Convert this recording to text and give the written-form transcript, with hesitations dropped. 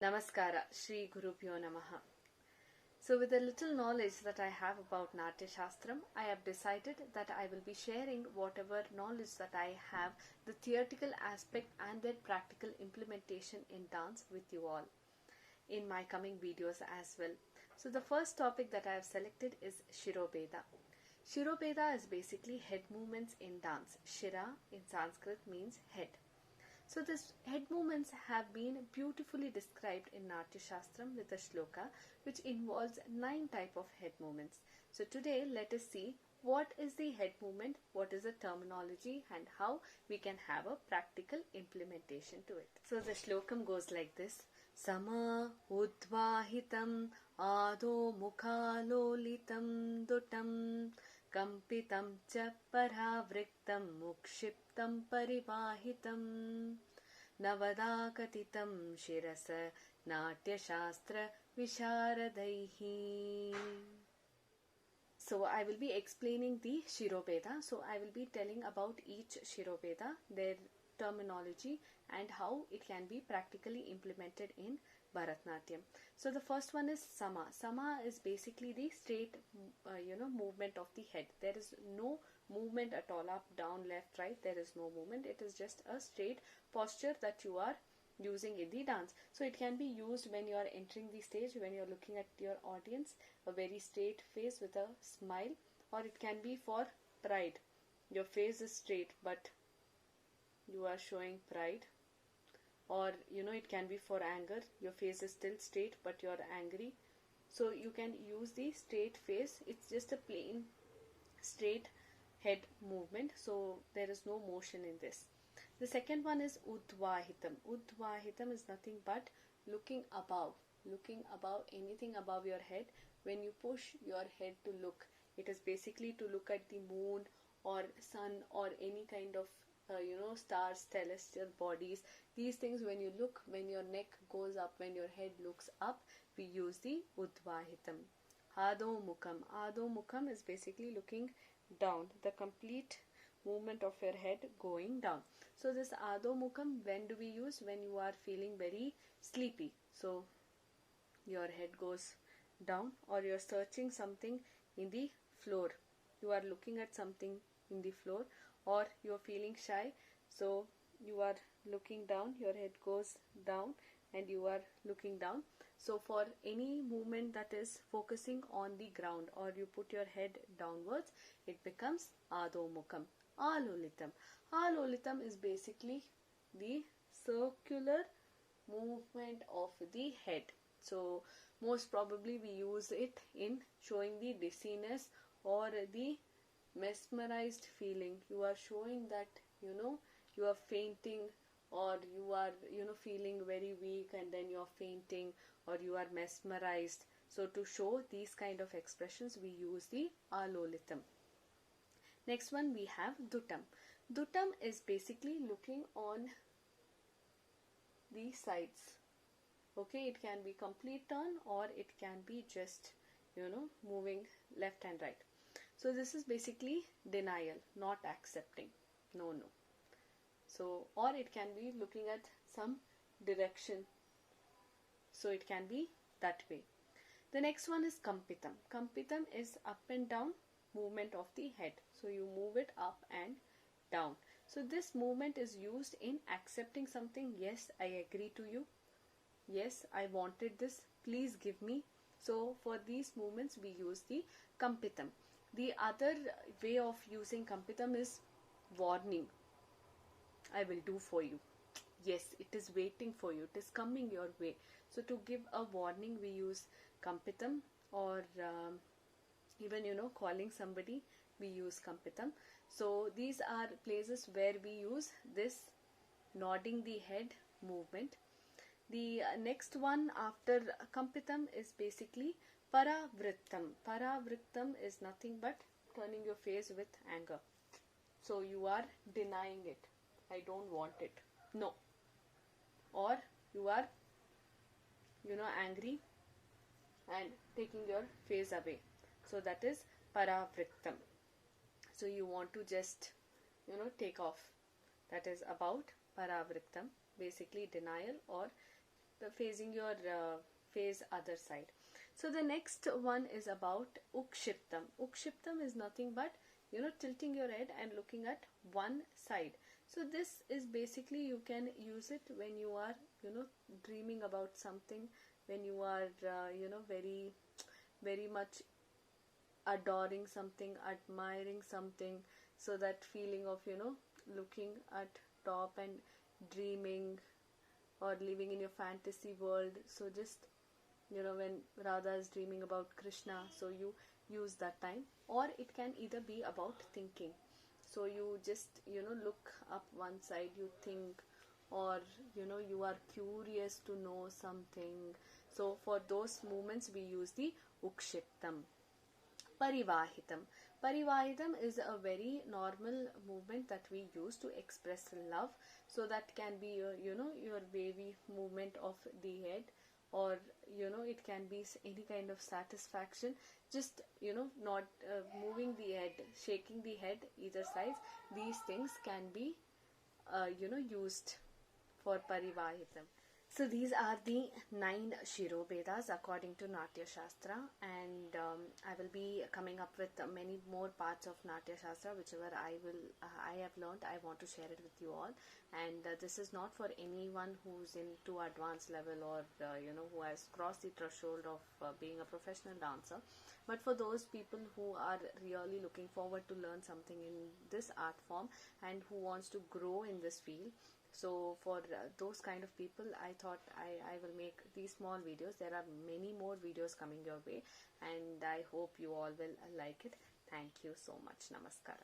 Namaskara, Shri Gurubhyo Namaha. So with the little knowledge that I have about Natya Shastram, I have decided that I will be sharing whatever knowledge that I have, the theoretical aspect and their practical implementation in dance with you all in my coming videos as well. So the first topic that I have selected is Shirobheda. Shirobheda is basically head movements in dance. Shira in Sanskrit means head. So these head movements have been beautifully described in Natya Shastram with a shloka which involves 9 types of head movements. So today let us see what is the head movement, what is the terminology and how we can have a practical implementation to it. So the shlokam goes like this. Sama udvahitam ado mukhalolitam dutam Kampitam cha paravritam mukshiptam parivahitam Navadakatitam shirasa natya shastra visharadaihi. So I will be explaining the Shirobheda. So I will be telling about each Shirobheda, their terminology and how it can be practically implemented in Bharatnatyam. So the first one is Sama. Sama is basically the straight movement of the head. There is no movement at all, up, down, left, right. There is no movement. It is just a straight posture that you are using in the dance. So it can be used when you are entering the stage, when you are looking at your audience, a very straight face with a smile, or it can be for pride. Your face is straight but you are showing pride, or it can be for anger. Your face is still straight but you are angry, so you can use the straight face. It's just a plain straight head movement, so there is no motion in this. The second one is Udvahitam. Udvahitam is nothing but looking above anything above your head. When you push your head to look, it is basically to look at the moon or sun or any kind of stars, celestial bodies. These things, when you look, when your neck goes up, when your head looks up, we use the Udvahitam. Adho Mukham. Adho Mukham is basically looking down, the complete movement of your head going down. So this Adho Mukham, when do we use? When you are feeling very sleepy. So your head goes down, or you are searching something in the floor. You are looking at something in the floor, or you are feeling shy, so you are looking down, your head goes down and you are looking down. So for any movement that is focusing on the ground, or you put your head downwards, it becomes Adho Mukham. Alolitam. Alolitam is basically the circular movement of the head. So most probably we use it in showing the dizziness or the mesmerized feeling. You are showing that you are fainting, or you are feeling very weak and then you are fainting, or you are mesmerized. So to show these kind of expressions, we use the Alolitam. Next one we have Dutam. Dutam is basically looking on the sides. Okay, it can be complete turn or it can be just moving left and right. So this is basically denial, not accepting. No. So, or it can be looking at some direction. So it can be that way. The next one is Kampitam. Kampitam is up and down movement of the head. So you move it up and down. So this movement is used in accepting something. Yes, I agree to you. Yes, I wanted this. Please give me. So for these movements we use the Kampitam. The other way of using Kampitam is warning. I will do for you. Yes, it is waiting for you. It is coming your way. So to give a warning, we use Kampitam, or even calling somebody, we use Kampitam. So these are places where we use this nodding the head movement. The next one after Kampitam is basically Paravrittam. Paravrittam is nothing but turning your face with anger. So you are denying it. I don't want it. No. Or you are angry and taking your face away. So that is Paravrittam. So you want to just take off. That is about Paravrittam, basically denial or facing your face other side. So the next one is about ukshiptam. Ukshiptam is nothing but, tilting your head and looking at one side. So this is basically, you can use it when you are, dreaming about something, when you are, very, very much adoring something, admiring something. So that feeling of, looking at top and dreaming or living in your fantasy world. So just, when Radha is dreaming about Krishna, so you use that time. Or it can either be about thinking. So you just, look up one side, you think, or, you are curious to know something. So for those moments we use the ukshiptam. Parivahitam. Parivahitam is a very normal movement that we use to express love. So that can be your, your wavy movement of the head, or, it can be any kind of satisfaction. Just, not moving the head, shaking the head either sides. These things can be, used for Parivahitam. So these are the 9 Shirobedas according to Natya Shastra, and I will be coming up with many more parts of Natya Shastra, whichever I have learned. I want to share it with you all, and this is not for anyone who's into advanced level, or who has crossed the threshold of being a professional dancer, but for those people who are really looking forward to learn something in this art form and who wants to grow in this field. So for those kind of people, I thought I will make these small videos. There are many more videos coming your way, and I hope you all will like it. Thank you so much. Namaskar.